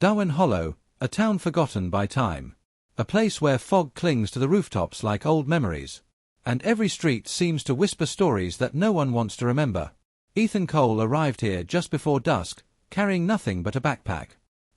Darwin Hollow, a town forgotten by time. A place where fog clings to the rooftops like old memories. And every street seems to whisper stories that no one wants to remember. Ethan Cole arrived here just before dusk, carrying nothing but a backpack,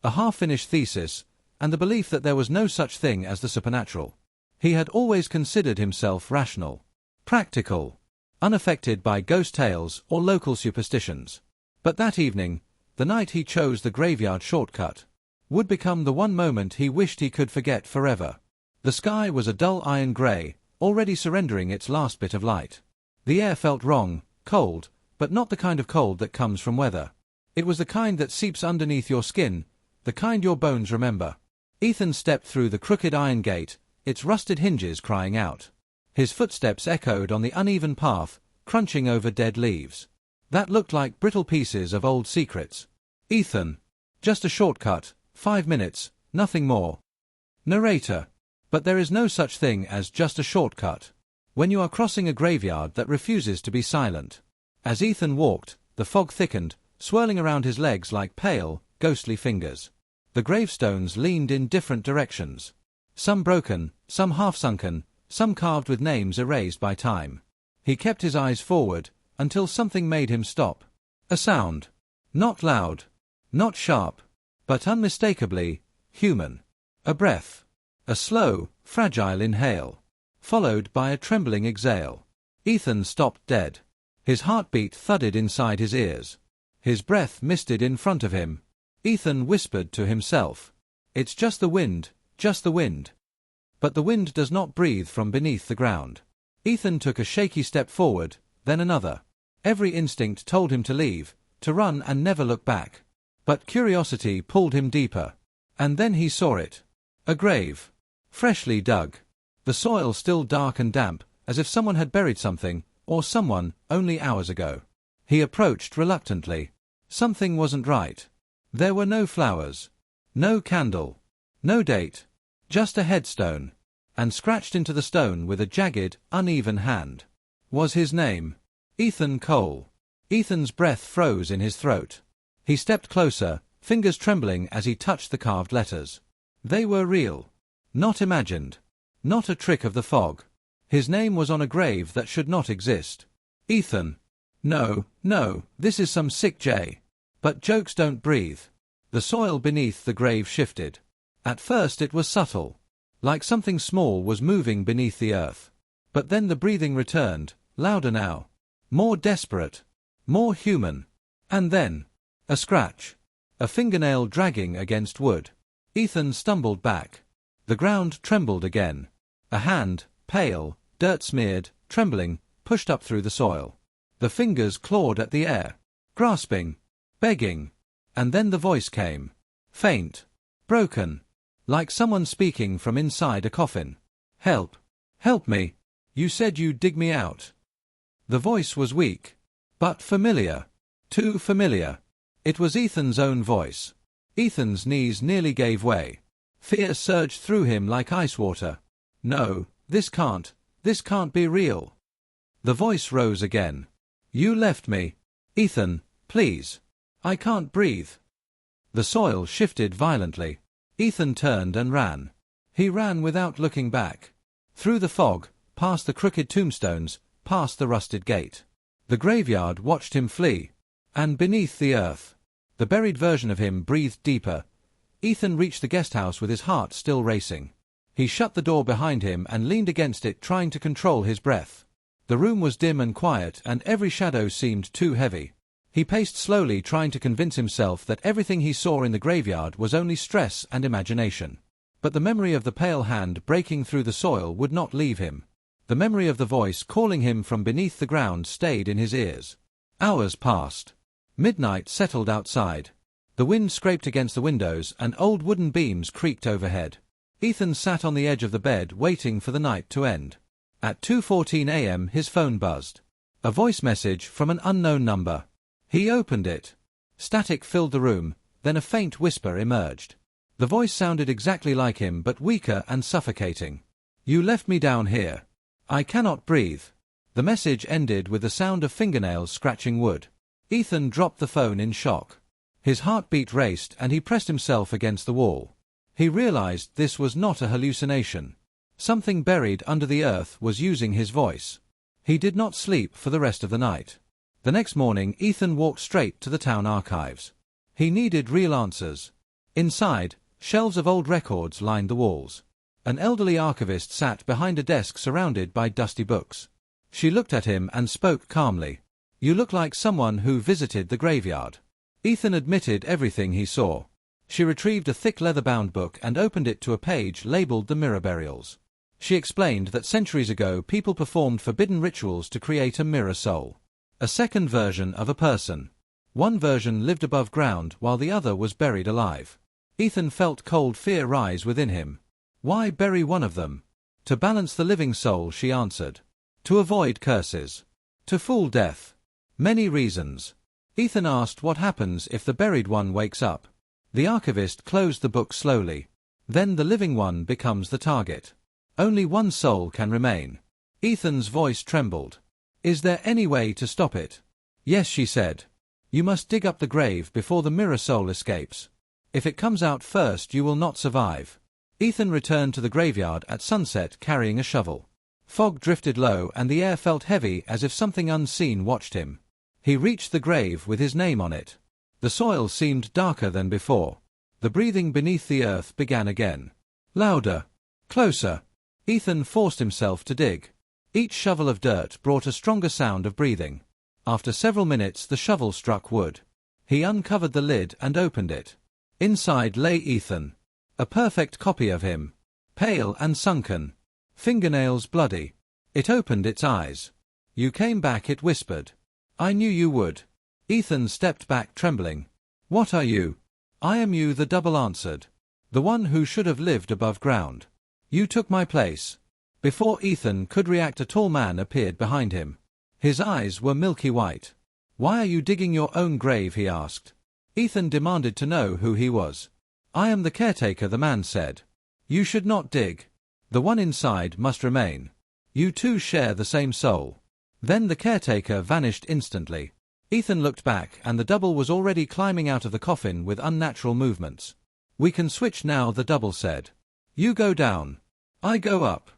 a half-finished thesis, and the belief that there was no such thing as the supernatural. He had always considered himself rational, practical, unaffected by ghost tales or local superstitions. But that evening, the night he chose the graveyard shortcut, would become the one moment he wished he could forget forever. The sky was a dull iron grey, already surrendering its last bit of light. The air felt wrong, cold, but not the kind of cold that comes from weather. It was the kind that seeps underneath your skin, the kind your bones remember. Ethan stepped through the crooked iron gate, its rusted hinges crying out. His footsteps echoed on the uneven path, crunching over dead leaves. That looked like brittle pieces of old secrets. Ethan. Just a shortcut, 5 minutes, nothing more. Narrator. But there is no such thing as just a shortcut when you are crossing a graveyard that refuses to be silent. As Ethan walked, the fog thickened, swirling around his legs like pale, ghostly fingers. The gravestones leaned in different directions. Some broken, some half-sunken, some carved with names erased by time. He kept his eyes forward, until something made him stop. A sound. Not loud, not sharp, but unmistakably human. A breath. A slow, fragile inhale, followed by a trembling exhale. Ethan stopped dead. His heartbeat thudded inside his ears. His breath misted in front of him. Ethan whispered to himself, "It's just the wind, just the wind." But the wind does not breathe from beneath the ground. Ethan took a shaky step forward, then another. Every instinct told him to leave, to run and never look back. But curiosity pulled him deeper. And then he saw it. A grave. Freshly dug. The soil still dark and damp, as if someone had buried something, or someone, only hours ago. He approached reluctantly. Something wasn't right. There were no flowers. No candle. No date. Just a headstone. And scratched into the stone with a jagged, uneven hand was his name. Ethan Cole. Ethan's breath froze in his throat. He stepped closer, fingers trembling as he touched the carved letters. They were real. Not imagined. Not a trick of the fog. His name was on a grave that should not exist. Ethan. No, no, this is some sick jay. But jokes don't breathe. The soil beneath the grave shifted. At first it was subtle, like something small was moving beneath the earth. But then the breathing returned, louder now. More desperate. More human. And then, a scratch. A fingernail dragging against wood. Ethan stumbled back. The ground trembled again. A hand, pale, dirt-smeared, trembling, pushed up through the soil. The fingers clawed at the air, grasping, begging. And then the voice came. Faint. Broken. Like someone speaking from inside a coffin. Help. Help me. You said you'd dig me out. The voice was weak. But familiar. Too familiar. It was Ethan's own voice. Ethan's knees nearly gave way. Fear surged through him like ice water. No, this can't be real. The voice rose again. You left me. Ethan, please. I can't breathe. The soil shifted violently. Ethan turned and ran. He ran without looking back. Through the fog, past the crooked tombstones, past the rusted gate. The graveyard watched him flee. And beneath the earth, the buried version of him breathed deeper. Ethan reached the guest house with his heart still racing. He shut the door behind him and leaned against it, trying to control his breath. The room was dim and quiet, and every shadow seemed too heavy. He paced slowly, trying to convince himself that everything he saw in the graveyard was only stress and imagination. But the memory of the pale hand breaking through the soil would not leave him. The memory of the voice calling him from beneath the ground stayed in his ears. Hours passed. Midnight settled outside. The wind scraped against the windows and old wooden beams creaked overhead. Ethan sat on the edge of the bed waiting for the night to end. At 2:14 a.m. his phone buzzed. A voice message from an unknown number. He opened it. Static filled the room, then a faint whisper emerged. The voice sounded exactly like him, but weaker and suffocating. You left me down here. I cannot breathe. The message ended with the sound of fingernails scratching wood. Ethan dropped the phone in shock. His heartbeat raced and he pressed himself against the wall. He realized this was not a hallucination. Something buried under the earth was using his voice. He did not sleep for the rest of the night. The next morning, Ethan walked straight to the town archives. He needed real answers. Inside, shelves of old records lined the walls. An elderly archivist sat behind a desk surrounded by dusty books. She looked at him and spoke calmly. "You look like someone who visited the graveyard." Ethan admitted everything he saw. She retrieved a thick leather-bound book and opened it to a page labeled The Mirror Burials. She explained that centuries ago people performed forbidden rituals to create a mirror soul. A second version of a person. One version lived above ground while the other was buried alive. Ethan felt cold fear rise within him. Why bury one of them? To balance the living soul, she answered. To avoid curses. To fool death. Many reasons. Ethan asked what happens if the buried one wakes up. The archivist closed the book slowly. Then the living one becomes the target. Only one soul can remain. Ethan's voice trembled. Is there any way to stop it? Yes, she said. You must dig up the grave before the mirror soul escapes. If it comes out first, you will not survive. Ethan returned to the graveyard at sunset carrying a shovel. Fog drifted low and the air felt heavy as if something unseen watched him. He reached the grave with his name on it. The soil seemed darker than before. The breathing beneath the earth began again. Louder. Closer. Ethan forced himself to dig. Each shovel of dirt brought a stronger sound of breathing. After several minutes the shovel struck wood. He uncovered the lid and opened it. Inside lay Ethan. A perfect copy of him. Pale and sunken. Fingernails bloody. It opened its eyes. You came back, it whispered. I knew you would. Ethan stepped back trembling. What are you? I am you, the double answered. The one who should have lived above ground. You took my place. Before Ethan could react, a tall man appeared behind him. His eyes were milky white. Why are you digging your own grave? He asked. Ethan demanded to know who he was. I am the caretaker, the man said. You should not dig. The one inside must remain. You two share the same soul. Then the caretaker vanished instantly. Ethan looked back and the double was already climbing out of the coffin with unnatural movements. We can switch now, the double said. You go down. I go up.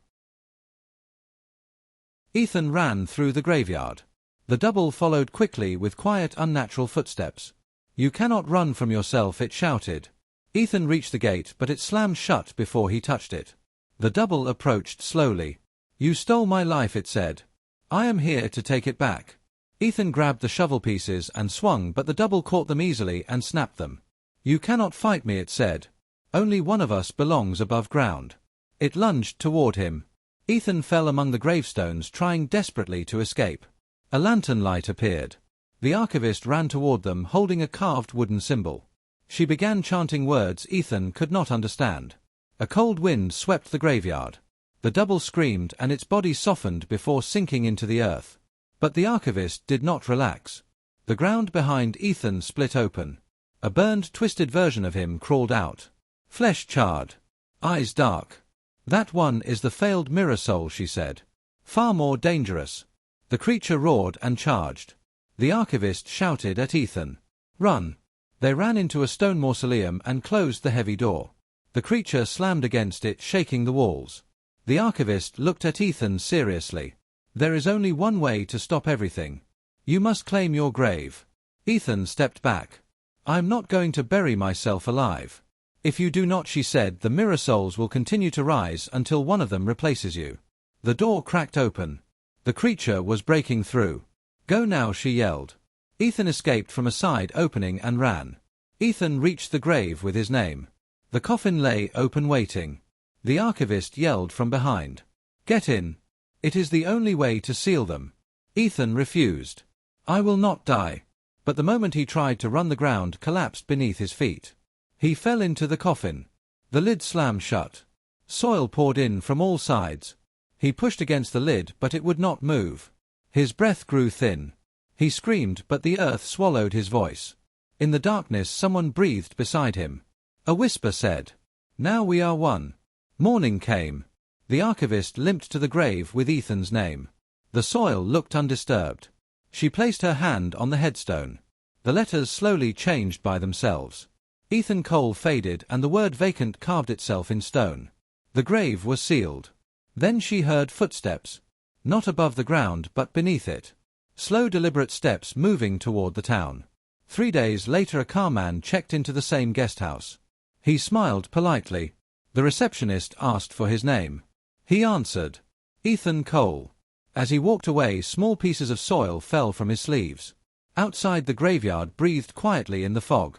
Ethan ran through the graveyard. The double followed quickly with quiet, unnatural footsteps. You cannot run from yourself, it shouted. Ethan reached the gate, but it slammed shut before he touched it. The double approached slowly. You stole my life, it said. I am here to take it back. Ethan grabbed the shovel pieces and swung, but the double caught them easily and snapped them. You cannot fight me, it said. Only one of us belongs above ground. It lunged toward him. Ethan fell among the gravestones, trying desperately to escape. A lantern light appeared. The archivist ran toward them, holding a carved wooden symbol. She began chanting words Ethan could not understand. A cold wind swept the graveyard. The double screamed and its body softened before sinking into the earth. But the archivist did not relax. The ground behind Ethan split open. A burned, twisted version of him crawled out. Flesh charred. Eyes dark. That one is the failed mirror soul, she said. Far more dangerous. The creature roared and charged. The archivist shouted at Ethan. Run. They ran into a stone mausoleum and closed the heavy door. The creature slammed against it, shaking the walls. The archivist looked at Ethan seriously. There is only one way to stop everything. You must claim your grave. Ethan stepped back. I'm not going to bury myself alive. If you do not, she said, the mirror souls will continue to rise until one of them replaces you. The door cracked open. The creature was breaking through. Go now, she yelled. Ethan escaped from a side opening and ran. Ethan reached the grave with his name. The coffin lay open waiting. The archivist yelled from behind. Get in. It is the only way to seal them. Ethan refused. I will not die. But the moment he tried to run, the ground collapsed beneath his feet. He fell into the coffin. The lid slammed shut. Soil poured in from all sides. He pushed against the lid, but it would not move. His breath grew thin. He screamed, but the earth swallowed his voice. In the darkness, someone breathed beside him. A whisper said, Now we are one. Morning came. The archivist limped to the grave with Ethan's name. The soil looked undisturbed. She placed her hand on the headstone. The letters slowly changed by themselves. Ethan Cole faded and the word vacant carved itself in stone. The grave was sealed. Then she heard footsteps. Not above the ground but beneath it. Slow deliberate steps moving toward the town. 3 days later a carman checked into the same guest house. He smiled politely. The receptionist asked for his name. He answered, Ethan Cole. As he walked away, small pieces of soil fell from his sleeves. Outside the graveyard breathed quietly in the fog.